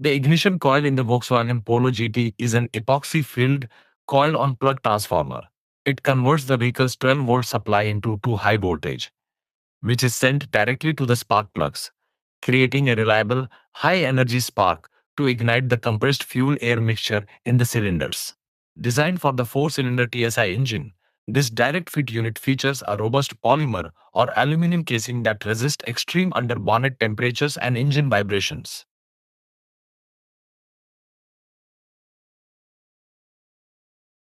The ignition coil in the Volkswagen Polo GT is an epoxy-filled coil-on-plug transformer. It converts the vehicle's 12-volt supply into two high voltage, which is sent directly to the spark plugs, creating a reliable, high-energy spark to ignite the compressed fuel-air mixture in the cylinders. Designed for the four-cylinder TSI engine, this direct fit unit features a robust polymer or aluminum casing that resists extreme under bonnet temperatures and engine vibrations.